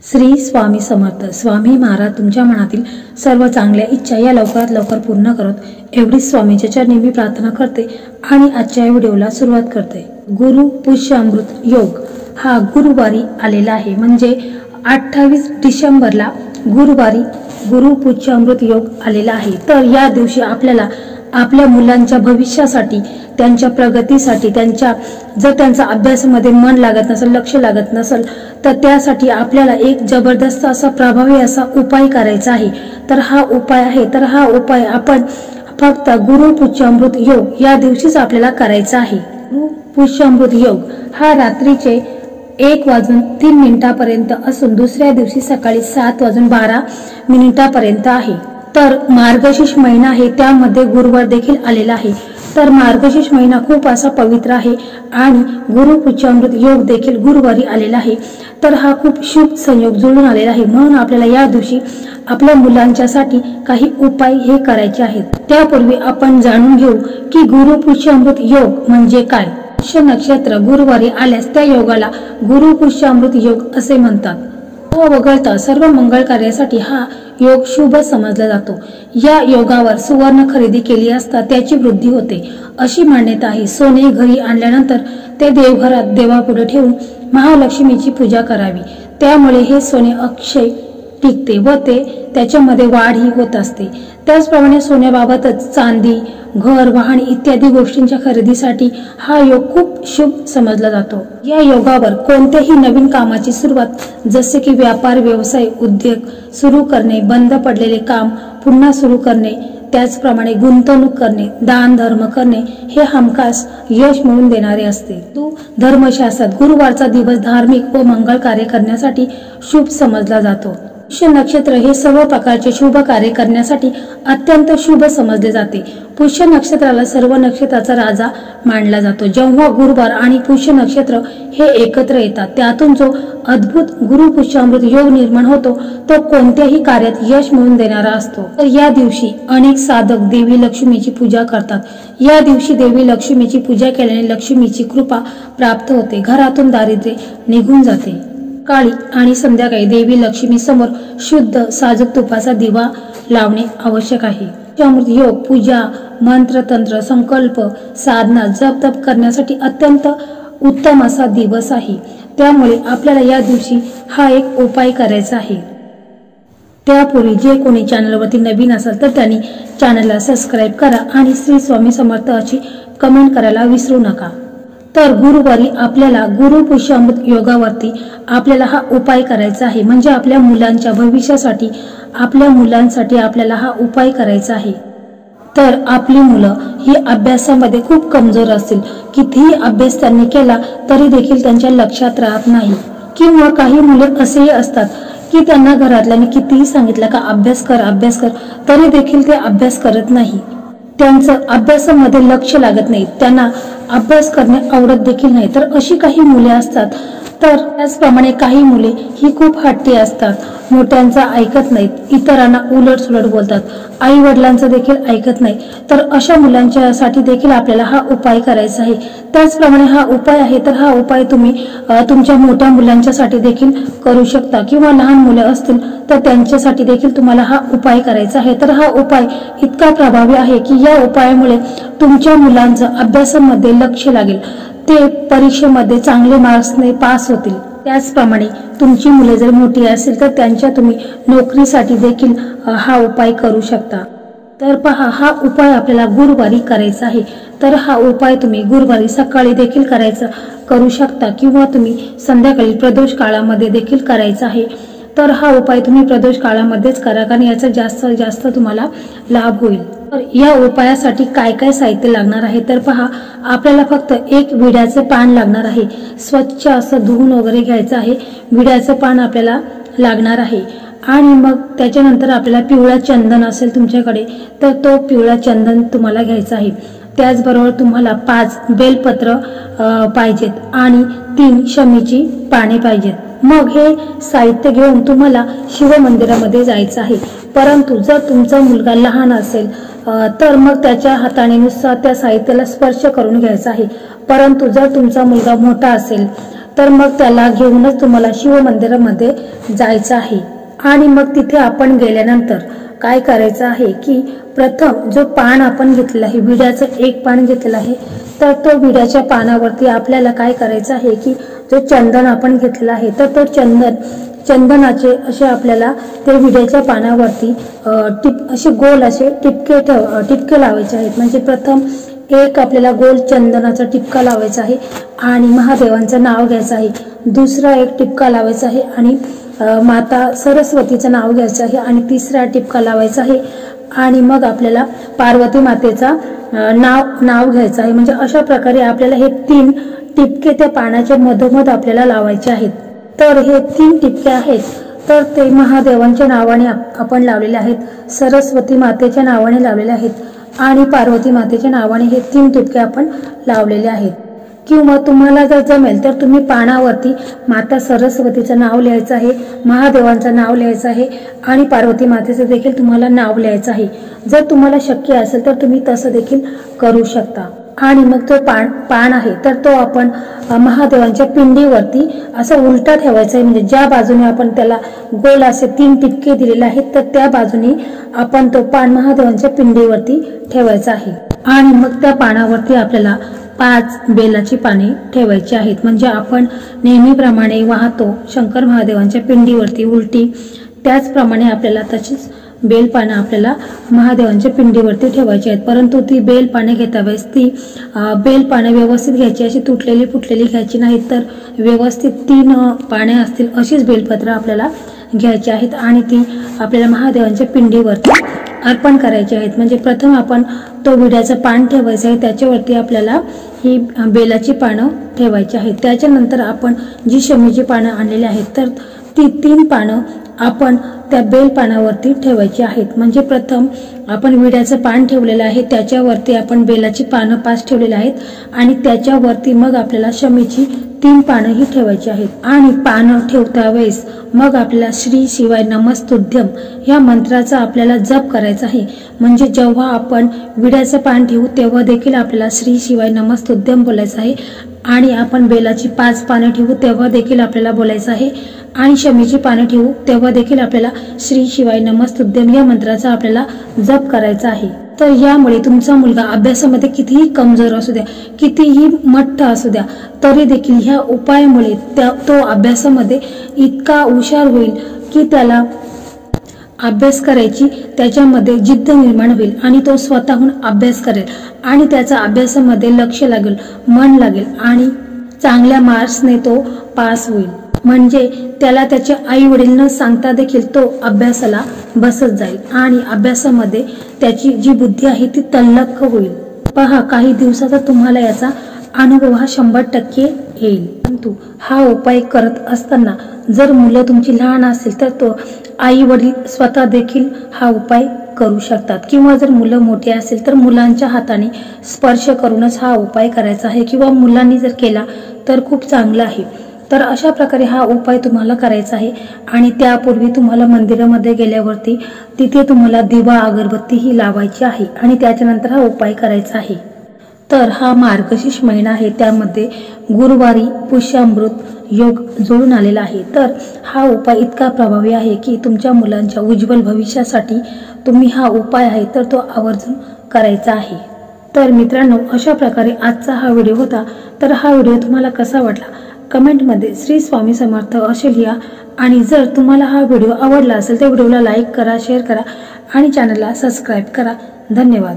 श्री स्वामी समर्थ. स्वामी महाराज तुमच्या मनातील सर्व चांगल्या इच्छा या लवकरात लवकर पूर्ण करत एवढीच स्वामीच्या चरणी मी प्रार्थना करते आणि आजच्या व्हिडिओला सुरुवात करते. गुरु पुष्य अमृत योग हा गुरुवारी आलेला आहे, म्हणजे 28 डिसेंबरला गुरुवारी गुरु पुष्य अमृत योग आलेला आहे. तर या दिवशी आपल्याला आपल्या मुलांच्या भविष्यासाठी, त्यांच्या प्रगतीसाठी, जर त्यांचा अभ्यासामध्ये मन लागत नसेल, लक्ष लागत नसेल, तर त्यासाठी आपल्याला एक जबरदस्त असा प्रभावी असा उपाय करायचा आहे. तर हा उपाय आपण फक्त गुरु पुष्य अमृत योग या दिवशीच आपल्याला करायचा आहे. गुरु पुष्य अमृत योग हा रात्रीचे 1:03 असून दुसऱ्या दिवशी सकाळी 7:12 आहे. तर मार्गशीर्ष महिना आहे, त्यामध्ये गुरुवार देखील आलेला आहे. तर मार्गशीर्ष महिना खूप असा पवित्र आहे आणि गुरु पुष्य अमृत योग देखील गुरुवारी आलेला आहे. तर हा खूप शुभ संयोग जुळून आलेला आहे. म्हणून आपल्याला या दिवशी आपल्या मुलांच्यासाठी काही उपाय हे करायचे आहेत. त्यापूर्वी आपण जाणून घेऊ की गुरु पुष्य अमृत योग म्हणजे काय. पुष्य नक्षत्र गुरुवारी आल्यास त्या योगाला गुरु पुष्य अमृत योग असे म्हणतात. वगळता सर्व मंगळ कार्यासाठी हा योग शुभ समजला जातो. या योगावर सुवर्ण खरेदी केली असता त्याची वृद्धी होते अशी मान्यता आहे. सोने घरी आणल्यानंतर ते देवघरात देवापुढे ठेवून महालक्ष्मीची पूजा करावी. त्यामुळे हे सोने अक्षय टिकते व त्याच्यामध्ये वाढही होत असते. त्याचप्रमाणे सोन्याबाबतच चांदी, घर, वाहन इत्यादी गोष्टींच्या खरेदीसाठी हा योग खूप शुभ समजला जातो. या योगावर कोणत्याही नवीन कामाची सुरुवात, जसे की व्यापार, व्यवसाय, उद्योग सुरू करणे, बंद पडलेले काम पुन्हा सुरू करणे, त्याचप्रमाणे गुंतवणूक करणे, दान धर्म करणे हे हमखास यश मिळवून देणारे असते. धर्मशास्त्रात गुरुवारचा दिवस धार्मिक व मंगळ कार्य करण्यासाठी शुभ समजला जातो. पुष्य नक्षत्र हे सर्व प्रकारचे शुभ कार्य करण्यासाठी अत्यंत शुभ समजले जाते. पुष्य नक्षत्राला सर्व नक्षत्राचा राजा मानला जातो. जेव्हा गुरुवार आणि पुष्य नक्षत्र हे एकत्र येतात, त्यातून जो अद्भुत गुरु पुष्य अमृत योग निर्माण होतो तो कोणत्याही कार्यात यश मिळवून देणारा असतो. तर या दिवशी अनेक साधक देवी लक्ष्मीची पूजा करतात. या दिवशी देवी लक्ष्मीची पूजा केल्याने लक्ष्मीची कृपा प्राप्त होते, घरातून दारिद्र्य निघून जाते. काळी आणि संध्याकाळी देवी लक्ष्मी समोर शुद्ध साजूक तुपाचा दिवा लावणे आवश्यक आहे. अमृत योग पूजा, मंत्र, तंत्र, संकल्प, साधना, जप तप करण्यासाठी अत्यंत उत्तम असा दिवस आहे. त्यामुळे आपल्याला या दिवशी हा एक उपाय करायचा आहे. त्यापूर्वी जे कोणी चॅनलवरती नवीन असेल तर त्यांनी चॅनलला सबस्क्राईब करा आणि श्री स्वामी समर्थ अशी कमेंट करायला विसरू नका. तर गुरुवारी आपल्याला गुरु पुष्य अमृत योगावरती आपल्याला हा उपाय करायचा आहे, म्हणजे आपल्या मुलांच्या भविष्यासाठी, आपल्या मुलांसाठी आपल्याला हा उपाय करायचा आहे. तर आपली मुलं ही अभ्यासामध्ये खूप कमजोर असतील, कितीही अभ्यास त्यांनी केला तरी देखील त्यांच्या लक्षात राहत नाही. किंवा काही मुलं असेही असतात की त्यांना घरातल्याने कितीही सांगितलं का अभ्यास कर तरी देखील ते अभ्यास करत नाही. त्यांचं अभ्यासामध्ये लक्ष लागत नाही, त्यांना अभ्यास करणे आवडत देखील नाही. तर अशी काही मुले असतात. तर त्याचप्रमाणे काही मुले ही खूप हट्टी असतात, मोठ्यांचा ऐकत नाहीत, इतरांना उलटसुलट बोलतात, आई वडिलांचं देखील ऐकत नाही. तर अशा मुलांच्यासाठी देखील आपल्याला हा उपाय करायचा आहे. त्याचप्रमाणे हा उपाय आहे, तर हा उपाय तुम्ही तुमच्या मोठ्या मुलांच्यासाठी देखील करू शकता किंवा लहान मुले असतील तर त्यांच्यासाठी देखील तुम्हाला हा उपाय करायचा आहे. तर हा उपाय इतका प्रभावी आहे की या उपायामुळे तुमच्या मुलांचं अभ्यासामध्ये लक्ष लागेल, ते परीक्षेमध्ये चांगले मार्क्सने पास होतील. त्याचप्रमाणे तुमची मुले जर मोठी असेल तर त्यांच्या तुम्ही नोकरीसाठी देखील हा उपाय करू शकता. तर पहा, हा उपाय आपल्याला गुरुवारी करायचा आहे. तर हा उपाय तुम्ही गुरुवारी सकाळी देखील करू शकता किंवा तुम्ही संध्याकाळी प्रदोष काळामध्ये देखील करायचा आहे. तर हा उपाय तुम्ही प्रदोष काळामध्येच करा, कारण याचा जास्तीत जास्त तुम्हाला लाभ होईल. तर या उपायासाठी काय काय साहित्य लागणार आहे तर पहा, आपल्याला फक्त एक विड्याचे पान लागणार आहे. स्वच्छ असं धुवून वगैरे घ्यायचं आहे. विड्याचं पान आपल्याला लागणार आहे. आणि मग त्याच्यानंतर आपल्याला पिवळा चंदन असेल तुमच्याकडे तर तो पिवळा चंदन तुम्हाला घ्यायचा आहे. त्याचबरोबर तुम्हाला 5 बेलपत्र पाहिजेत आणि 3 शमीची पाने पाहिजेत. मग हे साहित्य घेऊन तुम्हाला शिवमंदिरामध्ये जायचं आहे. परंतु जर तुमचा मुलगा लहान असेल तर मग त्याच्या हाताने नुसता त्या साहित्याला स्पर्श करून घ्यायचा आहे. परंतु जर तुमचा मुलगा मोठा असेल तर मग त्याला घेऊनच तुम्हाला शिव मंदिरामध्ये जायचं आहे। आणि मग तिथे आपण गेल्यानंतर काय करायचं आहे की प्रथम जो पान आपण घेतलेला आहे, विड्याचं एक पान घेतलेलं आहे, तर तो विड्याच्या पानावरती आपल्याला काय करायचं आहे की जो चंदन आपण घेतलेला आहे तर तो चंदनाचे असे आपल्याला ते विड्याच्या पानावरती असे गोल असे टिपके लावायचे आहेत। म्हणजे प्रथम एक आपल्याला गोल चंदनाचा टिपका लावायचा आहे आणि महादेवांचं नाव घ्यायचं आहे। दुसरा एक टिपका लावायचा आहे आणि माता सरस्वतीचं नाव घ्यायचं आहे आणि तिसरा टिपका लावायचा आहे आणि मग आपल्याला पार्वती मातेचा नाव घ्यायचं आहे। म्हणजे अशा प्रकारे आपल्याला हे 3 टिपके त्या पानाच्या मधोमध आपल्याला लावायचे आहेत। तर हे 3 टिपके आहेत तर ते महादेवांच्या नावाने आपण लावलेले आहेत, सरस्वती मातेच्या नावाने लावलेले आहेत आणि पार्वती मातेच्या नावाने हे 3 टिपके आपण लावलेले आहेत। किंवा तुम्हाला जर जमेल तर तुम्ही पानावरती माता सरस्वतीचं नाव लिहायचं आहे, महादेवांचं नाव लिहायचं आहे आणि पार्वती मातेचं देखील तुम्हाला नाव लिहायचं आहे। जर तुम्हाला शक्य असेल तर तुम्ही तसं देखील करू शकता। आणि मग तो पान आहे तर तो आपण महादेवांच्या पिंडीवरती असं उलटा ठेवायचा आहे। म्हणजे ज्या बाजूने आपण त्याला गोल असे 3 टिपके दिलेले आहेत तर त्या बाजूने आपण तो पान महादेवांच्या पिंडीवरती ठेवायचा आहे। आणि मग त्या पानावरती आपल्याला 5 बेलाची पाने ठेवायची आहेत। म्हणजे आपण नेहमीप्रमाणे वाहतो शंकर महादेवांच्या पिंडीवरती उलटी, त्याचप्रमाणे आपल्याला तशीच बेल पानं आपल्याला महादेवांच्या पिंडीवरती ठेवायची आहेत। परंतु ती बेल पाने घेता वेळेस ती बेल पाने व्यवस्थित घ्यायची, अशी तुटलेली फुटलेली घ्यायची नाहीत, तर व्यवस्थित 3 पाने असतील अशीच बेलपत्र आपल्याला घ्यायची आहेत आणि ती आपल्याला महादेवांच्या पिंडीवरती अर्पण करायची आहेत। म्हणजे प्रथम आपण तो विड्याचं पान ठेवायचं आहे, त्याच्यावरती आपल्याला ही बेलाची पानं ठेवायची आहेत। त्याच्यानंतर आपण जी शमीची पानं आणलेली आहेत तर ती 3 पानं आपण त्या बेल पानावरती ठेवायची आहेत। म्हणजे प्रथम आपण विड्याचं पान ठेवलेलं आहे, त्याच्यावरती आपण बेलाची पानं 5 ठेवलेली आहेत आणि त्याच्यावरती मग आपल्याला शमीची 3 पानं ही ठेवायची आहेत। आणि पानं ठेवता वेळेस मग आपल्याला श्री शिवाय नमस्तुभ्यम या मंत्राचा आपल्याला जप करायचा आहे। म्हणजे जेव्हा आपण विड्याचं पान ठेवू तेव्हा देखील आपल्याला श्री शिवाय नमस्तुभ्यम बोलायचं आहे आणि आपण बेलाची 5 पानं ठेवू तेव्हा देखील आपल्याला बोलायचं आहे आणि शमीची पानं ठेवू तेव्हा देखील आपल्याला श्री शिवाय नमस्तुभ्यम या मंत्राचा आपल्याला जप करायचा आहे। तर यामुळे तुमचा मुलगा अभ्यासामध्ये कितीही कमजोर असू द्या, कितीही मठ्ठ असू द्या, तरी देखील ह्या उपायामुळे तो अभ्यासामध्ये इतका हुशार होईल की त्याला अभ्यास करायची त्याच्यामध्ये जिद्द निर्माण होईल आणि तो स्वतःहून अभ्यास करेल आणि त्याचा अभ्यासामध्ये लक्ष लागेल, मन लागेल आणि चांगल्या मार्क्सने तो पास होईल। म्हणजे त्याला त्याच्या आई वडील न सांगता देखील तो अभ्यासाला बसत जाईल आणि अभ्यासामध्ये त्याची जी बुद्धी आहे ती तल्लख होईल। पहा, काही दिवसाचा तुम्हाला याचा अनुभव हा 100% येईल। परंतु हा उपाय करत असताना जर मुलं तुमची लहान असेल तर तो आई वडील स्वतः देखील हा उपाय करू शकतात किंवा जर मुलं मोठी असेल तर मुलांच्या हाताने स्पर्श करूनच हा उपाय करायचा आहे किंवा मुलांनी जर केला तर खूप चांगलं आहे। तर अशा प्रकारे हा उपाय तुम्हाला करायचा आहे आणि त्यापूर्वी तुम्हाला मंदिरामध्ये गेल्यावरती तिथे तुम्हाला दिवा अगरबत्ती ही लावायची आहे आणि त्याच्यानंतर हा उपाय करायचा आहे। तर हा मार्गशीर्ष महिना आहे, त्यामध्ये गुरुवारी पुष्यामृत योग जोडून आलेला आहे। तर हा उपाय इतका प्रभावी आहे की तुमच्या मुलांच्या उज्ज्वल भविष्यासाठी तुम्ही हा उपाय आहे तर तो आवर्जून करायचा आहे। तर मित्रांनो, अशा प्रकारे आजचा हा व्हिडिओ होता। तर हा व्हिडिओ तुम्हाला कसा वाटला कमेंटमध्ये श्री स्वामी समर्थ असे लिहा आणि जर तुम्हाला हा व्हिडिओ आवडला असेल तर व्हिडिओला लाईक करा, शेअर करा आणि चॅनलला सबस्क्राईब करा। धन्यवाद।